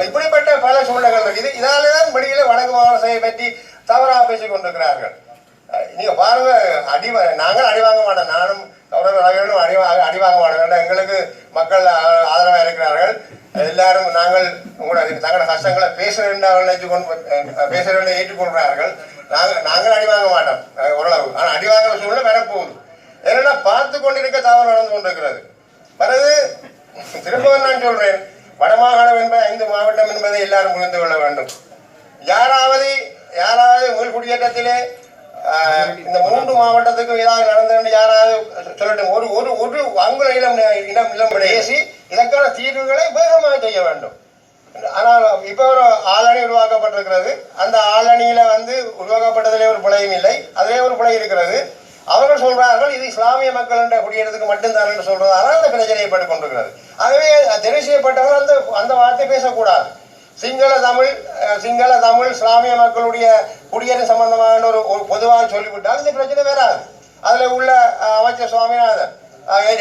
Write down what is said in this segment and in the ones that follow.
இப்படிப்பட்ட பல சூழ்நிலைகள் இருக்குது. இதாலேதான் வெளியில வடக்கு மாகாண பற்றி தவறாக பேசிக் கொண்டிருக்கிறார்கள். நீங்க பாருங்க, நாங்கள் அடி வாங்க மாட்டோம். நானும் அடி வாங்க மாட்டோம். எங்களுக்கு மக்கள் ஆதரவாக இருக்கிறார்கள். எல்லாரும் நாங்கள் உங்களோட தங்களோட கஷ்டங்களை பேசுறவர்கள் ஏற்றுக்கொள்கிறார்கள். நாங்கள் அடி வாங்க மாட்டோம் ஓரளவு. ஆனால் அடி வாங்குற சூழ்நிலை வரப்போகுது. ஏன்னா பார்த்து கொண்டிருக்க தவறு நடந்து கொண்டிருக்கிறது. பிறகு திரும்ப நான் சொல்றேன், வடமாகாணம் என்பது 5 மாவட்டம் என்பதை எல்லாரும் புரிந்து கொள்ள வேண்டும். யாராவது உங்கள் குடியேற்றத்திலே இந்த 3 மாவட்டத்துக்கும் ஏதாவது நடந்தது யாராவது சொல்லட்டும். ஒரு அங்குல இடம் பேசி இதற்கான தீர்வுகளை வேகமாக செய்ய வேண்டும். ஆனால் இப்போ ஒரு ஆளணி உருவாக்கப்பட்டிருக்கிறது. அந்த ஆளணியில உருவாக்கப்பட்டதிலே ஒரு பிழையும் இல்லை, அதிலே ஒரு பிழை இருக்கிறது. அவர்கள் சொல்றார்கள் இது இஸ்லாமிய மக்கள் என்ற குடியேறதுக்கு மட்டும்தான் என்று சொல்றதால அந்த பிரச்சனை ஏற்பட்டு கொண்டிருக்கிறது. ஆகவே தெரிவு செய்யப்பட்டவர்கள் அந்த வார்த்தை பேசக்கூடாது. சிங்கள தமிழ் இஸ்லாமிய மக்களுடைய குடியேற்ற சம்பந்தமான ஒரு பொதுவாக சொல்லிவிட்டால் இந்த பிரச்சனை வராது. அதுல உள்ள அமைச்சர் சுவாமிநாதன்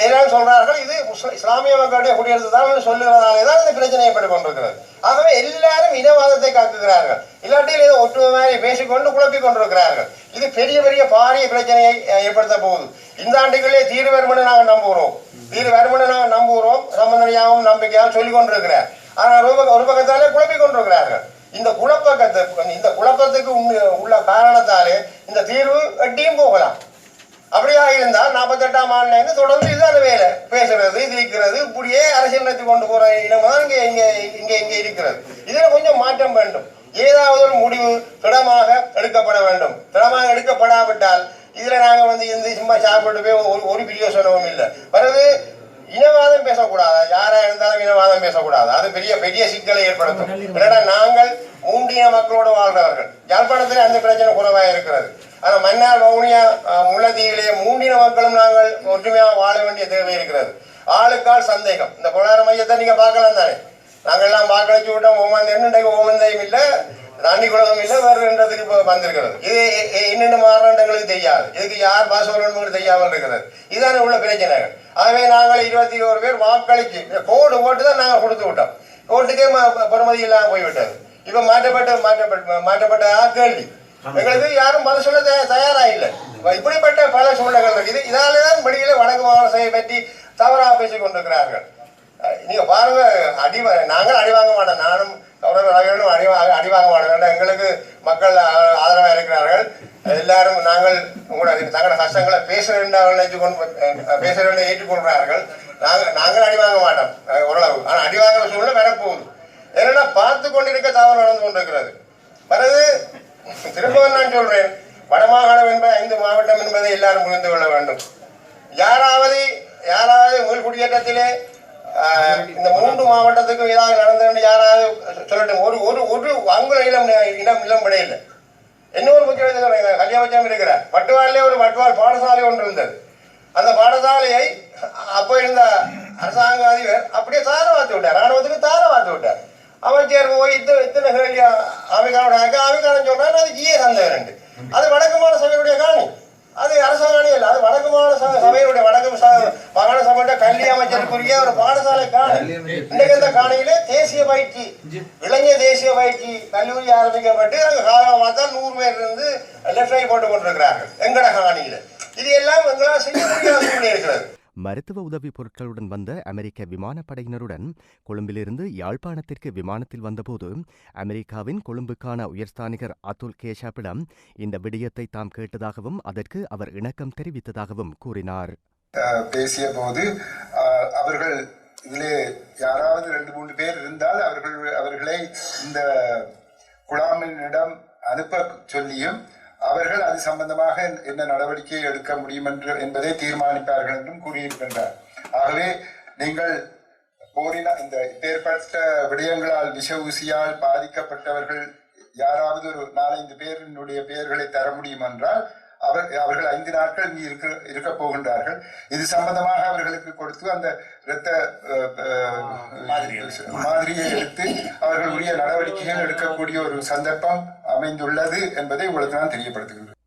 எல்லாரும் சொல்றார்கள் இது இஸ்லாமிய மக்களுடைய குடியேற்று தான் சொல்லுகிறதாலே தான் இந்த பிரச்சனை ஏற்பட்டு கொண்டிருக்கிறது. ஆகவே எல்லாரும் இனவாதத்தை காக்குகிறார்கள். இல்லாட்டில் இதை ஒற்றுமை மாதிரி பேசிக்கொண்டு குழப்பிக் கொண்டிருக்கிறார்கள். இது பெரிய பெரிய பாரிய பிரச்சனையை ஏற்படுத்த போகுது. இந்த ஆண்டுகளே தீர்வு வருமென நாங்கள் நம்புகிறோம். சம்பந்தனையாகவும் நம்பிக்கையாகவும் சொல்லிக் கொண்டிருக்கிறார். ஆனால் ஒரு பக்கத்தாலே குழப்பிக் கொண்டிருக்கிறார்கள். இந்த குழப்பத்துக்கு உள்ள காரணத்தாலே இந்த தீர்வு எட்டியும் போகலாம். அப்படியா இருந்தால் 48ஆம் ஆண்டுல தொடர்ந்து இதுதான் வேலை, பேசுறது தீர்க்கிறது, இப்படியே அரசியல் நடத்தி கொண்டு போற இடம் தான் இங்கே இருக்கிறது. இதுல கொஞ்சம் மாற்றம் வேண்டும். ஏதாவது ஒரு முடிவு திடமாக எடுக்கப்பட வேண்டும். திடமாக எடுக்கப்படாவிட்டால் இதுல நாங்க இந்த சும்மா சாப்பிட்டு போய் ஒரு பிரயோசனமும் இல்லை. பிறகு இனவாதம் பேசக்கூடாது. யாரா இருந்தாலும் இனவாதம் பேசக்கூடாது. அது பெரிய பெரிய சிக்கலை ஏற்படுத்தும். ஏன்னா நாங்கள் மூண்டிய மக்களோடு வாழ்றவர்கள். யாழ்ப்பாணத்திலே அந்த பிரச்சனை குறைவாக இருக்கிறது. ஆனால் மன்னார் வவுனியா முல்லைத்தீவிலே மூண்டின மக்களும் நாங்கள் ஒற்றுமையாக வாழ வேண்டிய தேவை இருக்கிறது. ஆளுக்கால் சந்தேகம். இந்த பொருளாதார மையத்தை நீங்க பார்க்கலாம் தானே. நாங்கள் எல்லாம் வாக்களிச்சு விட்டோம். ஓமந்தையும் இல்லை, தாண்டி குலகம் இல்லை, வேறு ரெண்டதுக்கு இப்போ வந்திருக்கிறது. இது என்னென்ன மாறாண்டங்களுக்கு தெரியாது. இதுக்கு யார் பாசவர்கள் தெரியாமல் இருக்கிறது. இதுதானே உள்ள பிரச்சனைகள். ஆகவே நாங்கள் 21 பேர் வாக்களிச்சு கோடு போட்டு தான் நாங்கள் கொடுத்து விட்டோம். கோட்டுக்கே பெறுமதி இல்லாமல் போய்விட்டது. இப்போ மாற்றப்பட்ட கேள்வி எங்களுக்கு யாரும் பதில் சொல்ல தயாரா இல்லை. இப்படிப்பட்ட பல சூழ்நிலைகள் இருக்குது. இதாலேதான் வெளியில வடக்கு மாகாண பற்றி தவறாக பேசிக் கொண்டிருக்கிறார்கள். நீங்க பாருங்க, நாங்கள் அடி வாங்க மாட்டோம். நானும் அடி வாங்க மாட்டோம். எங்களுக்கு மக்கள் ஆதரவாக இருக்கிறார்கள். எல்லாரும் நாங்கள் உங்களோட தங்களோட கஷ்டங்களை பேசுறவர்களை ஏற்றுக்கொள்கிறார்கள். நாங்கள் அடி வாங்க மாட்டோம் ஓரளவு. ஆனால் அடி வாங்குற சூழ்நிலை வரப்போகுது. ஏன்னா பார்த்து கொண்டிருக்க தவறு நடந்து கொண்டிருக்கிறது. பிறகு திரும்ப நான் சொல்றேன், வடமாகாணம் என்பது 5 மாவட்டம் என்பதை எல்லாரும் புரிந்து கொள்ள வேண்டும். யாராவது உங்கள் குடியேற்றத்திலே இந்த 3 மாவட்டத்துக்கும் ஏதாவது நடந்தது யாராவது சொல்லட்டும். ஒரு அங்குல இடம் விடையில்லை. இன்னொரு முக்கிய கல்யாணம் இருக்கிறார். வட்டுவாரிலே ஒரு வட்டுவார் பாடசாலை ஒன்று இருந்தது. அந்த பாடசாலையை அப்போ இருந்த அரசாங்க அதிபர் அப்படியே தார வாத்து விட்டார். ராணுவத்துக்கு தார வாத்து விட்டார். அமைச்சர் போய் இத்தனை கேள்வி ஆமிகாரன் சொல்றாரு. அது ஜிஏ சந்தேகம். அது வடக்கு மாகாண சபையுடைய காணி. அது அரசாங்க காணி இல்லை. அது வடக்கு மாகாண சபையுடைய மாகாண சபையுடைய கல்வி அமைச்சருக்குரிய ஒரு பாடசாலை காணி. இன்றைக்கு இந்த காணியிலே தேசிய பயிற்சி இளைஞர் தேசிய பயிற்சி கல்லூரி ஆரம்பிக்கப்பட்டு அங்கே காலம் பார்த்தா 100 பேர் இருந்து லெஃப்ட் போட்டுக் கொண்டிருக்கிறார்கள் எங்கட காணியில. இது எல்லாம் எங்களால் செய்ய முடியாது இருக்கிறது. மருத்துவ உதவி பொருட்களுடன் வந்த அமெரிக்க விமானப்படையினருடன் கொழும்பிலிருந்து யாழ்ப்பாணத்திற்கு விமானத்தில் வந்தபோது அமெரிக்காவின் கொழும்புக்கான உயர்ஸ்தானிகர் அதுல் கேஷாப்பிடம் இந்த விடயத்தை தாம் கேட்டதாகவும் அதற்கு அவர் இணக்கம் தெரிவித்ததாகவும் கூறினார். பேசிய போது அவர்கள் இதிலே யாராவது 2-3 பேர் இருந்தால் அவர்களை இந்த குழாமினிடம் அனுப்ப சொல்லியும் அவர்கள் அது சம்பந்தமாக என்ன நடவடிக்கை எடுக்க முடியும் என்பதை தீர்மானிப்பார்கள் என்றும் கூறியிருக்கின்றார். ஆகவே நீங்கள் இந்த ஏற்பட்ட விடயங்களால் விஷ ஊசியால் பாதிக்கப்பட்டவர்கள் யாராவது ஒரு 4-5 பேரினுடைய பெயர்களை தர முடியும் என்றால் அவர்கள் 5 நாட்கள் இங்கு இருக்க போகின்றார்கள். இது சம்பந்தமாக அவர்களுக்கு கொடுத்து அந்த இரத்த மாதிரியை எடுத்து அவர்கள் உரிய நடவடிக்கைகள் எடுக்கக்கூடிய ஒரு சந்தர்ப்பம் அமைந்துள்ளது என்பதை உங்களுக்கு நான் தெரியப்படுத்துகின்றேன்.